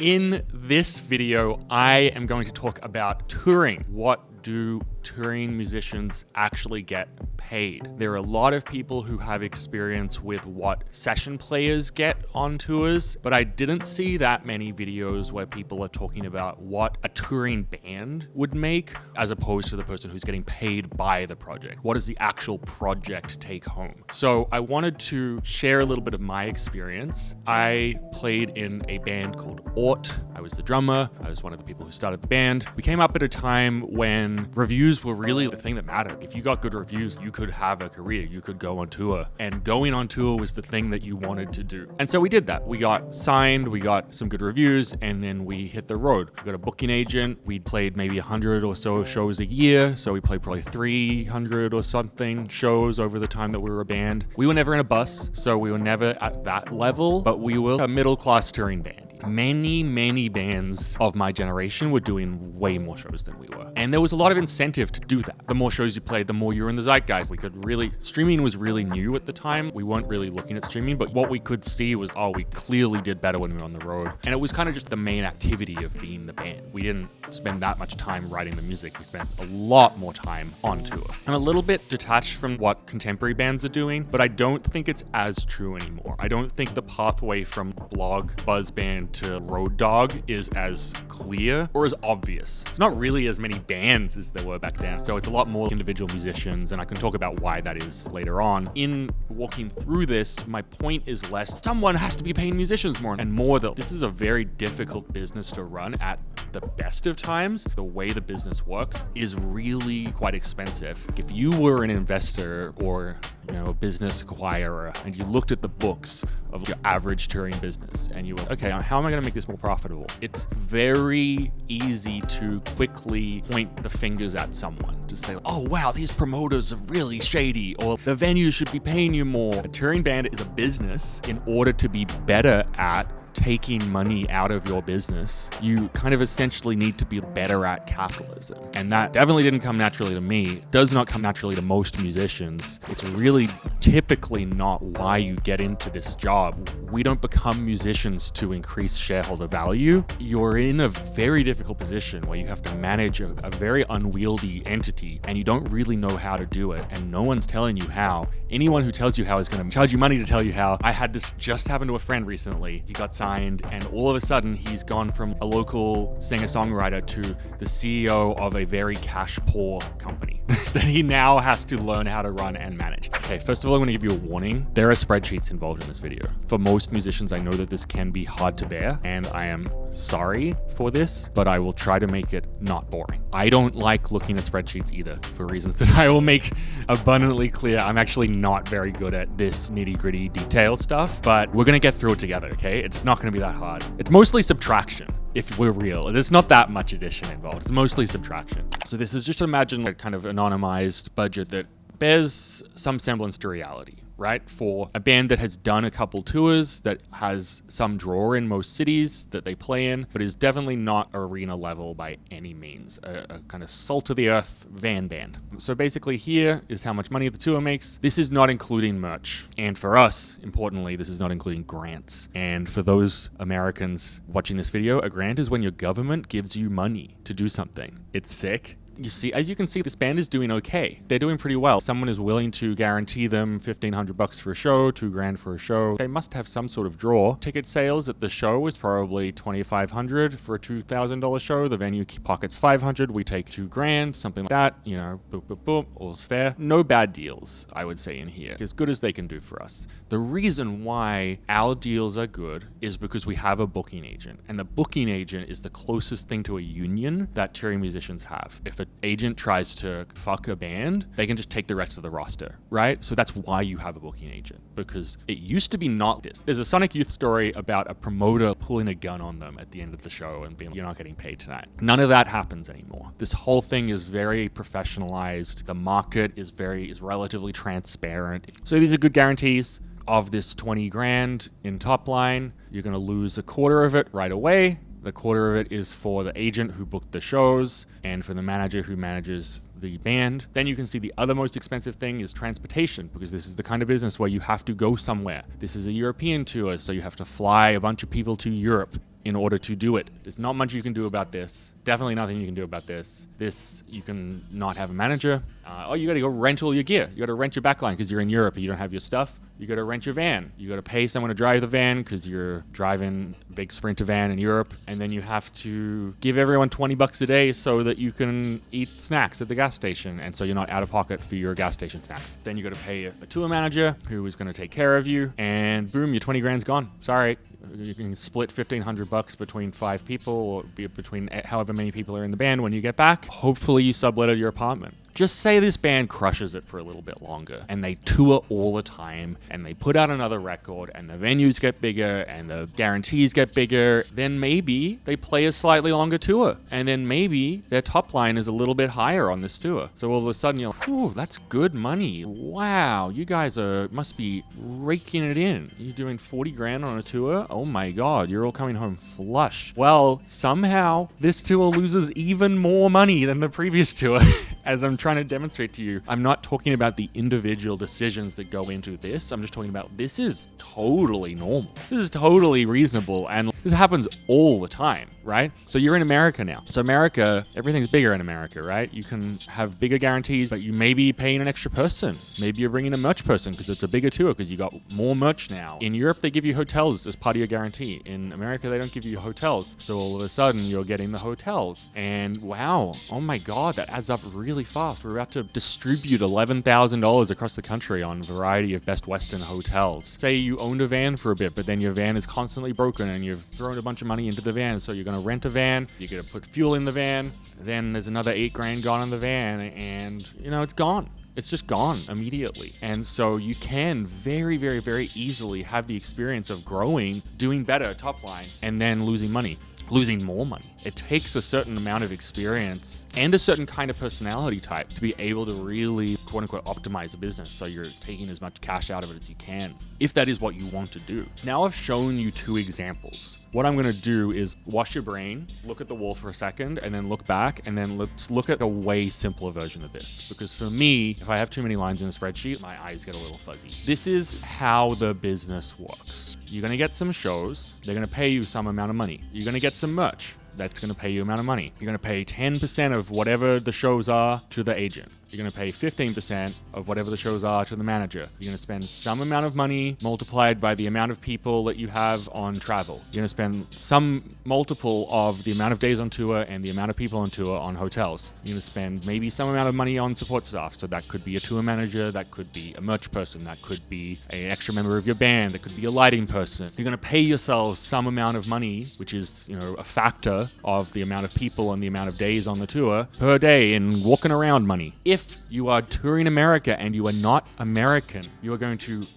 In this video, I am going to talk about touring. What do touring musicians actually get paid? There are a lot of people who have experience with what session players get on tours, but I didn't see that many videos where people are talking about what a touring band would make as opposed to the person who's getting paid by the project. What does the actual project take home? So I wanted to share a little bit of my experience. I played in a band called Aort. I was the drummer. I was one of the people who started the band. We came up at a time when reviews were really the thing that mattered. If you got good reviews, you could have a career, you could go on tour, and going on tour was the thing that you wanted to do. And so we did that. We got signed, we got some good reviews, and then we hit the road. We got a booking agent. We played maybe 100 or so shows a year, so we played probably 300 or something shows over the time that we were a band. We were never in a bus, so we were never at that level, but we were a middle-class touring band. Many bands of my generation were doing way more shows than we were. And there was a lot of incentive to do that. The more shows you played, the more you were in the zeitgeist. Streaming was really new at the time. We weren't really looking at streaming, but what we could see was, we clearly did better when we were on the road. And it was kind of just the main activity of being the band. We didn't spend that much time writing the music. We spent a lot more time on tour. I'm a little bit detached from what contemporary bands are doing, but I don't think it's as true anymore. I don't think the pathway from blog, buzz band to Road Dog is as clear or as obvious. It's not really as many bands as there were back then, so it's a lot more individual musicians, and I can talk about why that is later on. In walking through this, my point is less someone has to be paying musicians more, and more that this is a very difficult business to run at the best of times. The way the business works is really quite expensive. If you were an investor or a business acquirer and you looked at the books of your average touring business and you were, okay, how am I going to make this more profitable? It's very easy to quickly point the fingers at someone to say, oh wow, these promoters are really shady, or the venue should be paying you more. A touring band is a business. In order to be better at taking money out of your business, you kind of essentially need to be better at capitalism. And that definitely didn't come naturally to me. It does not come naturally to most musicians. It's really typically not why you get into this job. We don't become musicians to increase shareholder value. You're in a very difficult position where you have to manage a very unwieldy entity, and you don't really know how to do it, and no one's telling you how. Anyone who tells you how is going to charge you money to tell you how. I had this just happen to a friend recently. He got signed, and all of a sudden he's gone from a local singer-songwriter to the CEO of a very cash-poor company that he now has to learn how to run and manage. Okay, first of all, I'm going to give you a warning. There are spreadsheets involved in this video. For most musicians, I know that this can be hard to bear, and I am sorry for this, but I will try to make it not boring. I don't like looking at spreadsheets either, for reasons that I will make abundantly clear. I'm actually not very good at this nitty-gritty detail stuff, but we're going to get through it together, okay? It's not going to be that hard. It's mostly subtraction, if we're real. There's not that much addition involved. It's mostly subtraction. So this is just imagine a kind of anonymized budget that bears some semblance to reality, right? For a band that has done a couple tours, that has some draw in most cities that they play in, but is definitely not arena level by any means. A kind of salt of the earth van band. So basically here is how much money the tour makes. This is not including merch. And for us, importantly, this is not including grants. And for those Americans watching this video, a grant is when your government gives you money to do something. It's sick. You see, as you can see, this band is doing okay. They're doing pretty well. Someone is willing to guarantee them $1,500 for a show, $2,000 for a show. They must have some sort of draw. Ticket sales at the show is probably $2,500 for a $2,000 show. The venue pockets $500. We take $2,000, something like that. Boop, boop, boop, all's fair. No bad deals, I would say, in here. As good as they can do for us. The reason why our deals are good is because we have a booking agent. And the booking agent is the closest thing to a union that touring musicians have. If an agent tries to fuck a band, they can just take the rest of the roster, right? So that's why you have a booking agent, because it used to be not this. There's a Sonic Youth story about a promoter pulling a gun on them at the end of the show and being like, you're not getting paid tonight. None of that happens anymore. This whole thing is very professionalized. The market is relatively transparent. So these are good guarantees. Of this $20,000 in top line, you're going to lose a quarter of it right away. The quarter of it is for the agent who booked the shows and for the manager who manages the band. Then you can see the other most expensive thing is transportation, because this is the kind of business where you have to go somewhere. This is a European tour, so you have to fly a bunch of people to Europe. in order to do it. There's not much you can do about this. Definitely nothing you can do about this. You can not have a manager. You gotta go rent all your gear. You gotta rent your backline because you're in Europe and you don't have your stuff. You gotta rent your van. You gotta pay someone to drive the van because you're driving a big Sprinter van in Europe. And then you have to give everyone $20 a day so that you can eat snacks at the gas station. And so you're not out of pocket for your gas station snacks. Then you gotta pay a tour manager who is gonna take care of you. And boom, your 20 grand's gone. Sorry. You can split $1,500 between 5 people or between however many people are in the band when you get back. Hopefully you subletted your apartment. Just say this band crushes it for a little bit longer and they tour all the time and they put out another record and the venues get bigger and the guarantees get bigger. Then maybe they play a slightly longer tour and then maybe their top line is a little bit higher on this tour. So all of a sudden you're like, whew, that's good money. Wow, you guys must be raking it in. You're doing 40 grand on a tour? Oh my God, you're all coming home flush. Well, somehow this tour loses even more money than the previous tour. As I'm trying to demonstrate to you, I'm not talking about the individual decisions that go into this. I'm just talking about this is totally normal. This is totally reasonable. And this happens all the time, right? So you're in America now. So America, everything's bigger in America, right? You can have bigger guarantees, but you may be paying an extra person. Maybe you're bringing a merch person because it's a bigger tour because you got more merch now. In Europe, they give you hotels as part of your guarantee. In America, they don't give you hotels. So all of a sudden, you're getting the hotels. And wow, oh my God, that adds up really fast. We're about to distribute $11,000 across the country on a variety of Best Western hotels. Say you owned a van for a bit, but then your van is constantly broken and you've thrown a bunch of money into the van. So you're going to rent a van, you're going to put fuel in the van, then there's another 8 grand gone in the van and it's gone. It's just gone immediately. And so you can very, very, very easily have the experience of growing, doing better top line, and then losing money. Losing more money. It takes a certain amount of experience and a certain kind of personality type to be able to really, quote unquote, optimize a business so you're taking as much cash out of it as you can, if that is what you want to do. Now I've shown you 2 examples. What I'm going to do is wash your brain, look at the wall for a second, and then look back, and then let's look at a way simpler version of this. Because for me, if I have too many lines in a spreadsheet, my eyes get a little fuzzy. This is how the business works. You're going to get some shows. They're going to pay you some amount of money. You're going to get some merch. That's going to pay you amount of money. You're going to pay 10% of whatever the shows are to the agent. You're going to pay 15% of whatever the shows are to the manager. You're going to spend some amount of money multiplied by the amount of people that you have on travel. You're going to spend some multiple of the amount of days on tour and the amount of people on tour on hotels. You're going to spend maybe some amount of money on support staff. So that could be a tour manager, that could be a merch person, that could be an extra member of your band, that could be a lighting person. You're going to pay yourself some amount of money, which is, a factor of the amount of people and the amount of days on the tour per day in walking around money. If you are touring America and you are not American, you are going to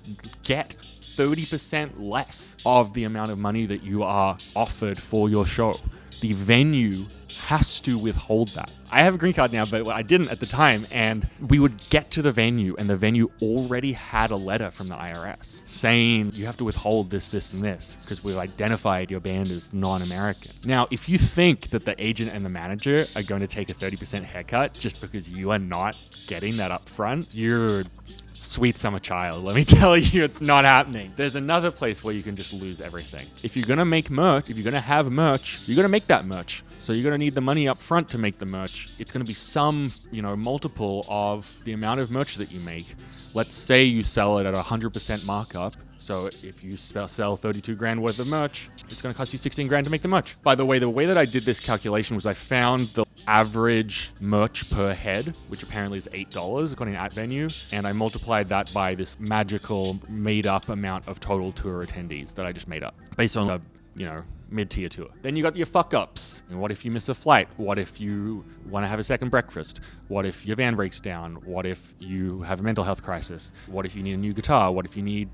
get 30% less of the amount of money that you are offered for your show. The venue has to withhold that. I have a green card now, but I didn't at the time. And we would get to the venue and the venue already had a letter from the IRS saying you have to withhold this, this, and this because we've identified your band as non-American. Now, if you think that the agent and the manager are going to take a 30% haircut just because you are not getting that up front, you're sweet summer child. Let me tell you, it's not happening. There's another place where you can just lose everything. If you're going to make merch, if you're going to have merch, you're going to make that merch. So you're going to need the money up front to make the merch. It's going to be some, multiple of the amount of merch that you make. Let's say you sell it at 100% markup. So if you sell 32 grand worth of merch, it's going to cost you 16 grand to make the merch. By the way that I did this calculation was I found the average merch per head, which apparently is $8 according to @venue, and I multiplied that by this magical made up amount of total tour attendees that I just made up based on a, mid-tier tour. Then you got your fuck-ups. And what if you miss a flight? What if you want to have a second breakfast? What if your van breaks down? What if you have a mental health crisis? What if you need a new guitar? What if you need,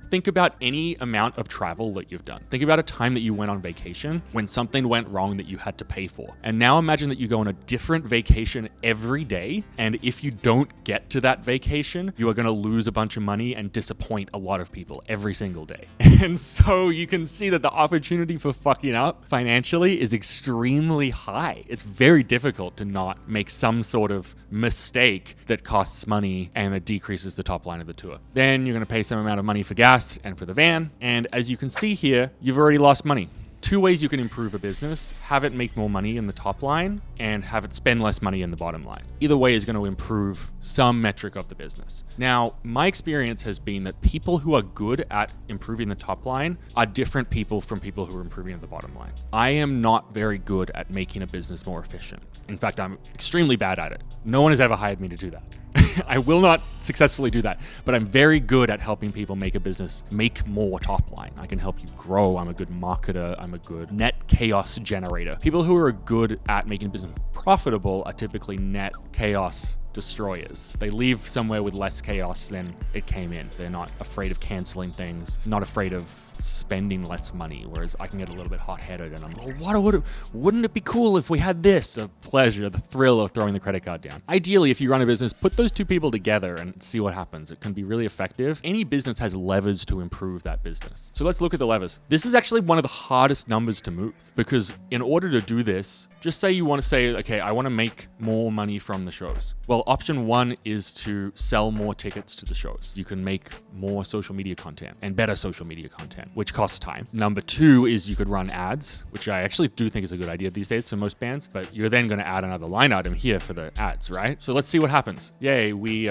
think about any amount of travel that you've done. Think about a time that you went on vacation when something went wrong that you had to pay for. And now imagine that you go on a different vacation every day. And if you don't get to that vacation, you are going to lose a bunch of money and disappoint a lot of people every single day. And so you can see that the opportunity for fucking up financially is extremely high. It's very difficult to not make some sort of mistake that costs money and that decreases the top line of the tour. Then you're going to pay some amount of money for gas and for the van. And as you can see here, you've already lost money. two ways you can improve a business: have it make more money in the top line and have it spend less money in the bottom line. Either way is going to improve some metric of the business. Now, my experience has been that people who are good at improving the top line are different people from people who are improving at the bottom line. I am not very good at making a business more efficient. In fact, I'm extremely bad at it. No one has ever hired me to do that. I will not successfully do that, but I'm very good at helping people make a business make more top line. I can help you grow. I'm a good marketer. I'm a good net chaos generator. People who are good at making a business profitable are typically net chaos destroyers. They leave somewhere with less chaos than it came in. They're not afraid of canceling things, not afraid of spending less money, whereas I can get a little bit hot-headed and I'm like, wouldn't it be cool if we had this? The pleasure, the thrill of throwing the credit card down. Ideally, if you run a business, put those two people together and see what happens. It can be really effective. Any business has levers to improve that business. So let's look at the levers. This is actually one of the hardest numbers to move, because in order to do this, just say you want to say, okay, I want to make more money from the shows. Well, option one is to sell more tickets to the shows. You can make more social media content and better social media content, which costs time. Number two is you could run ads, which I actually do think is a good idea these days to most bands, but you're then going to add another line item here for the ads, right? So let's see what happens. Yay, we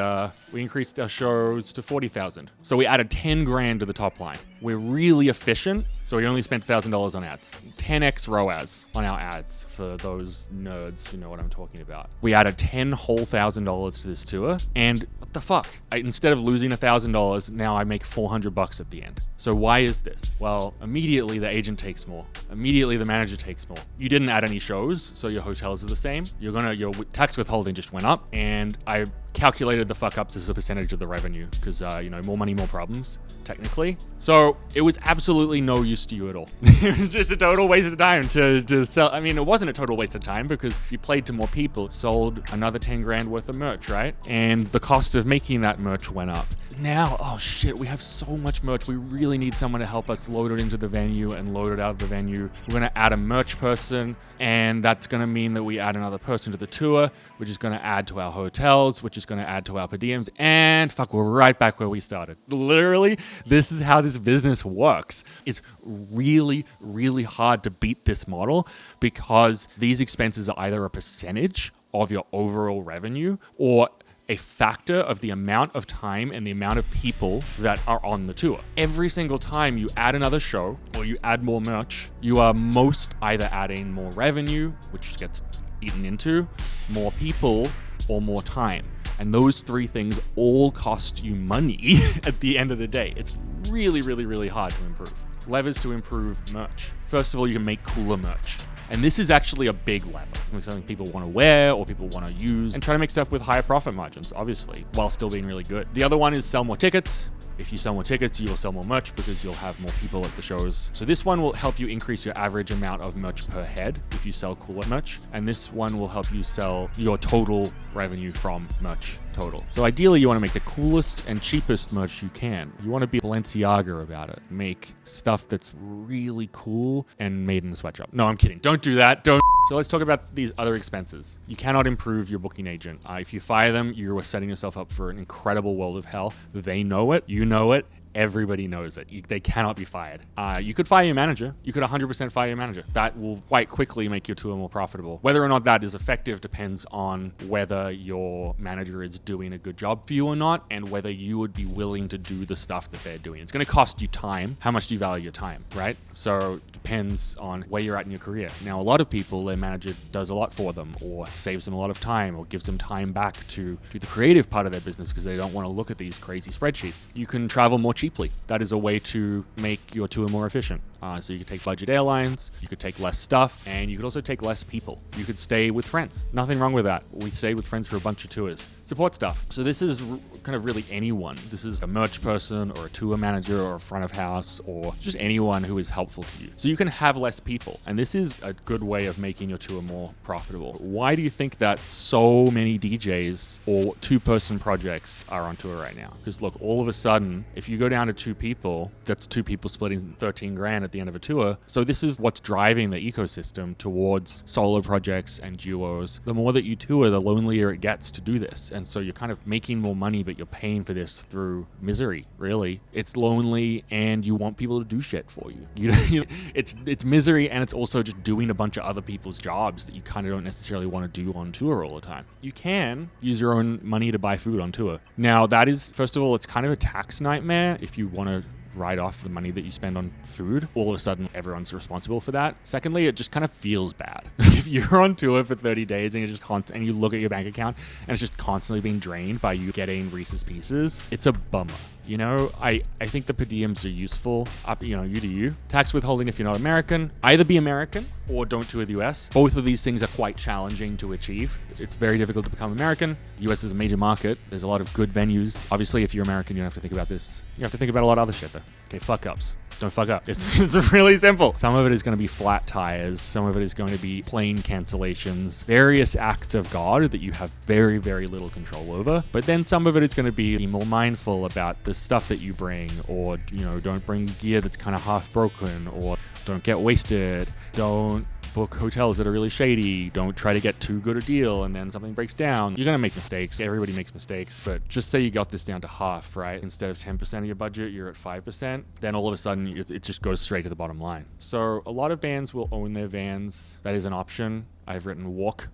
increased our shows to 40,000. So we added 10 grand to the top line. We're really efficient. So we only spent $1,000 on ads. 10x ROAS on our ads for those nerds who know what I'm talking about. We added $10,000 to this tour, and what the fuck? Instead of losing $1,000, now I make $400 at the end. So why is this? Well, immediately the agent takes more. Immediately the manager takes more. You didn't add any shows, so your hotels are the same. Your tax withholding just went up, and I calculated the fuck ups as a percentage of the revenue because, more money, more problems, technically. So it was absolutely no use to you at all. It was just a total waste of time to sell. I mean, it wasn't a total waste of time because you played to more people, sold another 10 grand worth of merch, right? And the cost of making that merch went up. Now, oh shit, we have so much merch. We really need someone to help us load it into the venue and load it out of the venue. We're going to add a merch person, and that's going to mean that we add another person to the tour, which is going to add to our hotels, which is going to add to our per diems, and fuck, we're right back where we started. Literally, this is how this business works. It's really, really hard to beat this model because these expenses are either a percentage of your overall revenue or a factor of the amount of time and the amount of people that are on the tour. Every single time you add another show or you add more merch, you are most either adding more revenue, which gets eaten into, more people, or more time. And those three things all cost you money at the end of the day. It's really, really, really hard to improve. Levers to improve merch. First of all, you can make cooler merch. And this is actually a big lever. It's something people want to wear or people want to use and try to make stuff with higher profit margins, obviously, while still being really good. The other one is sell more tickets. If you sell more tickets, you will sell more merch because you'll have more people at the shows. So this one will help you increase your average amount of merch per head if you sell cooler merch. And this one will help you sell your total revenue from merch total. So ideally, you want to make the coolest and cheapest merch you can. You want to be Balenciaga about it. Make stuff that's really cool and made in the sweatshop. No, I'm kidding. Don't do that. Don't. So let's talk about these other expenses. You cannot improve your booking agent. If you fire them, you are setting yourself up for an incredible world of hell. They know it. You know it. Everybody knows it. They cannot be fired. You could fire your manager. You could 100% fire your manager. That will quite quickly make your tour more profitable. Whether or not that is effective depends on whether your manager is doing a good job for you or not, and whether you would be willing to do the stuff that they're doing. It's going to cost you time. How much do you value your time, right? So it depends on where you're at in your career. Now, a lot of people, their manager does a lot for them or saves them a lot of time or gives them time back to do the creative part of their business because they don't want to look at these crazy spreadsheets. You can travel more cheaply. That is a way to make your tour more efficient. So you could take budget airlines, you could take less stuff, and you could also take less people. You could stay with friends. Nothing wrong with that. We stayed with friends for a bunch of tours. Support stuff. So this is kind of really anyone. This is a merch person or a tour manager or a front of house or just anyone who is helpful to you. So you can have less people. And this is a good way of making your tour more profitable. Why do you think that so many DJs or two-person projects are on tour right now? Because look, all of a sudden, if you go down to two people, that's two people splitting 13 grand at the end of a tour. So this is what's driving the ecosystem towards solo projects and duos. The more that you tour, the lonelier it gets to do this. And so you're kind of making more money, but you're paying for this through misery, really. It's lonely and you want people to do shit for you. It's misery, and it's also just doing a bunch of other people's jobs that you kind of don't necessarily want to do on tour all the time. You can use your own money to buy food on tour. Now that is, first of all, it's kind of a tax nightmare if you want to write off the money that you spend on food. All of a sudden, everyone's responsible for that. Secondly, it just kind of feels bad. If you're on tour for 30 days and you're just and you look at your bank account and it's just constantly being drained by you getting Reese's Pieces, it's a bummer. You know, I think the per diems are useful. You do you. Tax withholding if you're not American. Either be American or don't tour the US. Both of these things are quite challenging to achieve. It's very difficult to become American. The US is a major market. There's a lot of good venues. Obviously, if you're American, you don't have to think about this. You have to think about a lot of other shit though. Okay, fuck ups. Don't fuck up. It's really simple. Some of it is going to be flat tires. Some of it is going to be plane cancellations, various acts of God that you have very, very little control over. But then some of it is going to be more mindful about the stuff that you bring, or, don't bring gear that's kind of half broken, or don't get wasted. Don't book hotels that are really shady. Don't try to get too good a deal and then something breaks down. You're going to make mistakes. Everybody makes mistakes, but just say you got this down to half, right? Instead of 10% of your budget, you're at 5%. Then all of a sudden it just goes straight to the bottom line. So a lot of bands will own their vans. That is an option. I've written walk, ?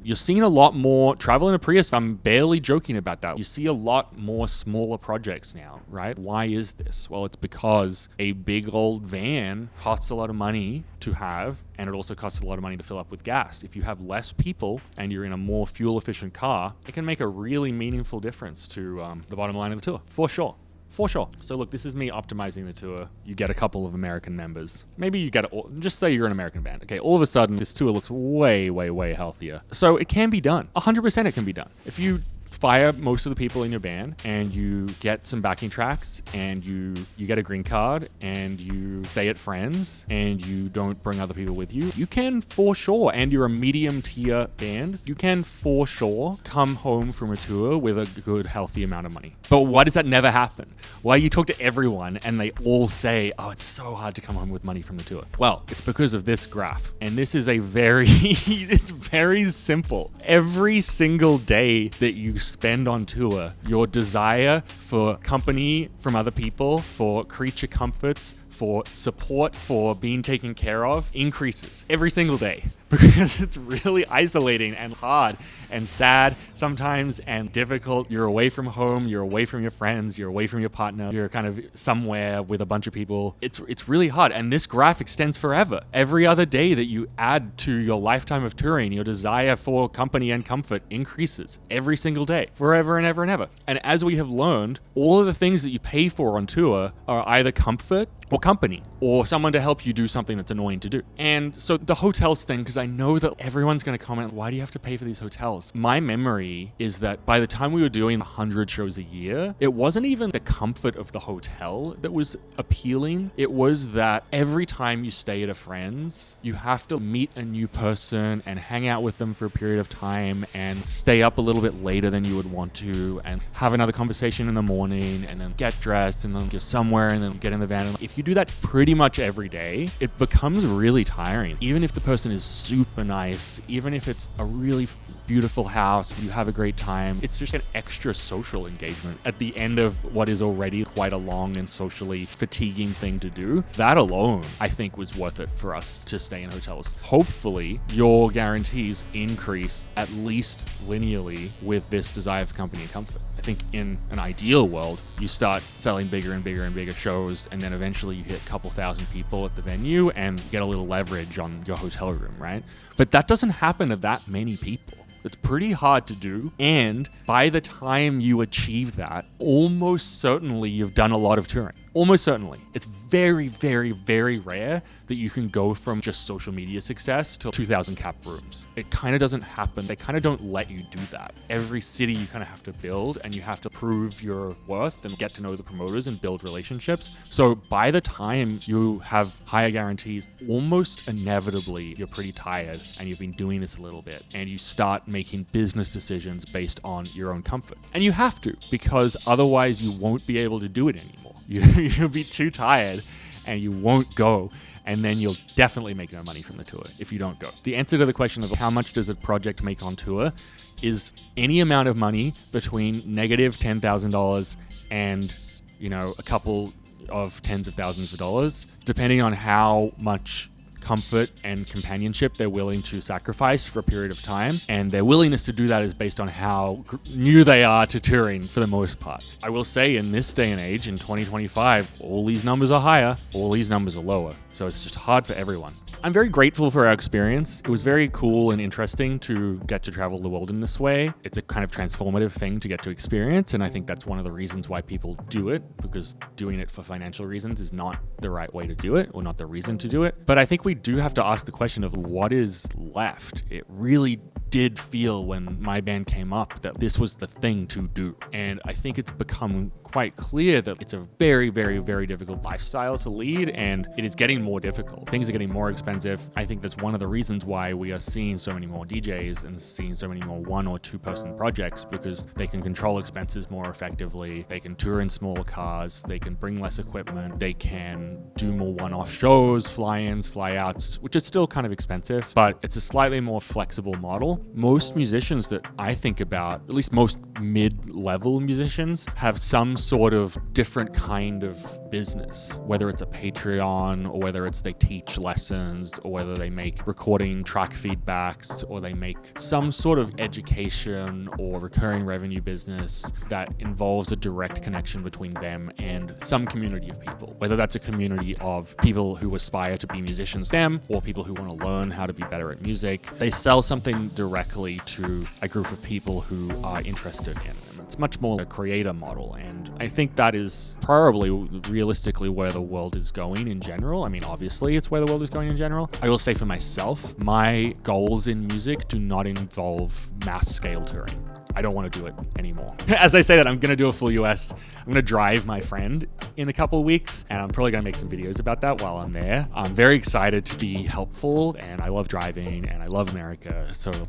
You're seeing a lot more travel in a Prius. I'm barely joking about that. You see a lot more smaller projects now, right? Why is this? Well, it's because a big old van costs a lot of money to have, and it also costs a lot of money to fill up with gas. If you have less people and you're in a more fuel efficient car, it can make a really meaningful difference to the bottom line of the tour, for sure. For sure. So look, this is me optimizing the tour. You get a couple of American members. Maybe you get just say you're an American band. Okay, all of a sudden this tour looks way, way, way healthier. So it can be done. 100% it can be done. If you fire most of the people in your band and you get some backing tracks and you get a green card and you stay at friends and you don't bring other people with you, you can for sure, and you're a medium tier band, you can for sure come home from a tour with a good healthy amount of money. But why does that never happen? Why you talk to everyone and they all say, oh, it's so hard to come home with money from the tour? Well, it's because of this graph. And this is it's very simple. Every single day that you spend on tour, your desire for company from other people, for creature comforts, for support, for being taken care of, increases every single day, because it's really isolating and hard and sad sometimes and difficult. You're away from home, you're away from your friends, you're away from your partner, you're kind of somewhere with a bunch of people. It's really hard, and this graph extends forever. Every other day that you add to your lifetime of touring, your desire for company and comfort increases every single day, forever and ever and ever. And as we have learned, all of the things that you pay for on tour are either comfort or company, or someone to help you do something that's annoying to do. And so the hotels thing, because I know that everyone's going to comment, why do you have to pay for these hotels? My memory is that by the time we were doing 100 shows a year, it wasn't even the comfort of the hotel that was appealing. It was that every time you stay at a friend's, you have to meet a new person and hang out with them for a period of time and stay up a little bit later than you would want to and have another conversation in the morning and then get dressed and then go somewhere and then get in the van. And if you do that pretty much every day, it becomes really tiring. Even if the person is super nice, even if it's a really beautiful house, you have a great time, it's just an extra social engagement at the end of what is already quite a long and socially fatiguing thing to do. That alone, I think, was worth it for us to stay in hotels. Hopefully, your guarantees increase at least linearly with this desire for company and comfort. I think in an ideal world, you start selling bigger and bigger and bigger shows, and then eventually you hit a couple thousand people at the venue and you get a little leverage on your hotel room, right? But that doesn't happen to that many people. It's pretty hard to do. And by the time you achieve that, almost certainly you've done a lot of touring. Almost certainly. It's very, very, very rare that you can go from just social media success to 2,000 cap rooms. It kind of doesn't happen. They kind of don't let you do that. Every city you kind of have to build, and you have to prove your worth and get to know the promoters and build relationships. So by the time you have higher guarantees, almost inevitably you're pretty tired and you've been doing this a little bit, and you start making business decisions based on your own comfort. And you have to, because otherwise you won't be able to do it anymore. You'll be too tired and you won't go. And then you'll definitely make no money from the tour if you don't go. The answer to the question of how much does a project make on tour is any amount of money between negative $10,000 and, a couple of tens of thousands of dollars, depending on how much comfort and companionship they're willing to sacrifice for a period of time. And their willingness to do that is based on how new they are to touring for the most part. I will say in this day and age, in 2025, all these numbers are higher, all these numbers are lower. So it's just hard for everyone. I'm very grateful for our experience. It was very cool and interesting to get to travel the world in this way. It's a kind of transformative thing to get to experience, and I think that's one of the reasons why people do it, because doing it for financial reasons is not the right way to do it, or not the reason to do it. But I think we do have to ask the question of what is left. It really did feel when my band came up that this was the thing to do. And I think it's become quite clear that it's a very, very, very difficult lifestyle to lead, and it is getting more difficult. Things are getting more expensive. I think that's one of the reasons why we are seeing so many more DJs and seeing so many more 1 or 2 person projects, because they can control expenses more effectively. They can tour in smaller cars. They can bring less equipment. They can do more one-off shows, fly-ins, fly-outs, which is still kind of expensive, but it's a slightly more flexible model. Most musicians that I think about, at least most mid-level musicians, have some sort of different kind of business, whether it's a Patreon or whether it's they teach lessons or whether they make recording track feedbacks or they make some sort of education or recurring revenue business that involves a direct connection between them and some community of people, whether that's a community of people who aspire to be musicians them or people who want to learn how to be better at music. They sell something directly to a group of people who are interested in it. It's much more a creator model, and I think that is probably realistically where the world is going in general. I mean, obviously it's where the world is going in general. I will say for myself, my goals in music do not involve mass scale touring. I don't want to do it anymore. As I say that, I'm going to do a full US. I'm going to drive my friend in a couple of weeks, and I'm probably going to make some videos about that while I'm there. I'm very excited to be helpful, and I love driving, and I love America, so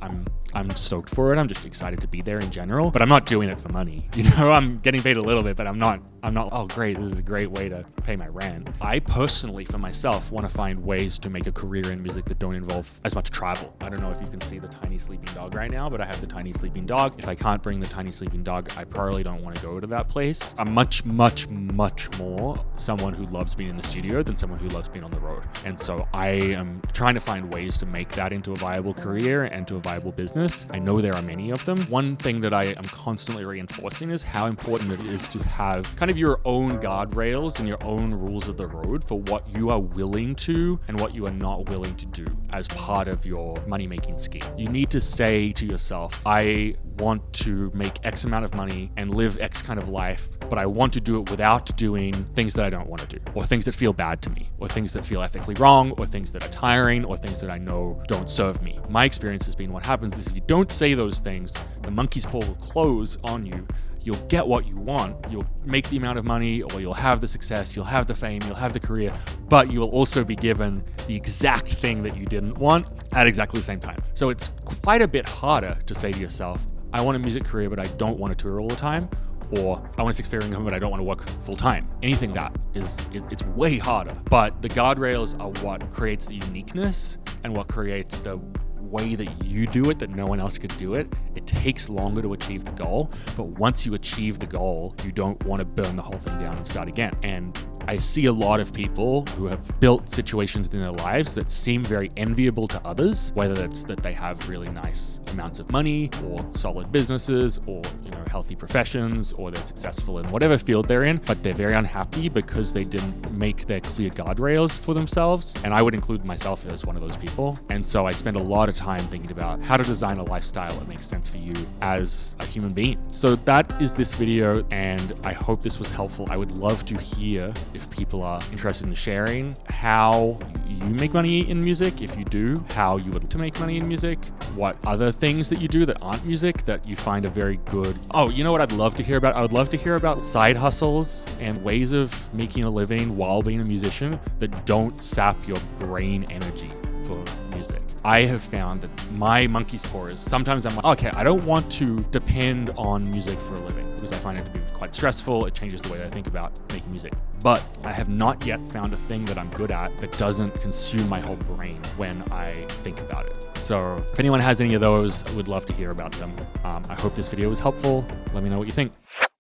I'm stoked for it. I'm just excited to be there in general, but I'm not doing it for money. I'm getting paid a little bit, but I'm not, oh great, this is a great way to pay my rent. I personally, for myself, want to find ways to make a career in music that don't involve as much travel. I don't know if you can see the tiny sleeping dog right now, but I have the tiny sleeping dog. If I can't bring the tiny sleeping dog, I probably don't want to go to that place. I'm much, much, much more someone who loves being in the studio than someone who loves being on the road. And so I am trying to find ways to make that into a viable career and to a viable business. I know there are many of them. One thing that I am constantly reinforcing is how important it is to have kind of your own guardrails and your own rules of the road for what you are willing to and what you are not willing to do as part of your money-making scheme. You need to say to yourself, I want to make X amount of money and live X kind of life, but I want to do it without doing things that I don't want to do, or things that feel bad to me, or things that feel ethically wrong, or things that are tiring, or things that I know don't serve me. My experience has been what happens is if you don't say those things, the monkey's paw will close on you. You'll get what you want, you'll make the amount of money, or you'll have the success, you'll have the fame, you'll have the career, but you will also be given the exact thing that you didn't want at exactly the same time. So it's quite a bit harder to say to yourself, I want a music career, but I don't want to tour all the time, or I want a six-figure income, but I don't want to work full-time. Anything that it's way harder. But the guardrails are what creates the uniqueness and what creates the way that you do it that no one else could do it. It takes longer to achieve the goal, but once you achieve the goal, you don't want to burn the whole thing down and start again. And I see a lot of people who have built situations in their lives that seem very enviable to others, whether that's that they have really nice amounts of money or solid businesses or healthy professions, or they're successful in whatever field they're in, but they're very unhappy because they didn't make their clear guardrails for themselves. And I would include myself as one of those people. And so I spend a lot of time thinking about how to design a lifestyle that makes sense for you as a human being. So that is this video, and I hope this was helpful. I would love to hear if people are interested in sharing how you make money in music. If you do, how you would like to make money in music, what other things that you do that aren't music that you find are very good. Oh, you know what I'd love to hear about? I would love to hear about side hustles and ways of making a living while being a musician that don't sap your brain energy for music. I have found that my monkey's paw is sometimes I'm like, okay, I don't want to depend on music for a living because I find it to be quite stressful. It changes the way I think about making music. But I have not yet found a thing that I'm good at that doesn't consume my whole brain when I think about it. So if anyone has any of those, I would love to hear about them. I hope this video was helpful. Let me know what you think.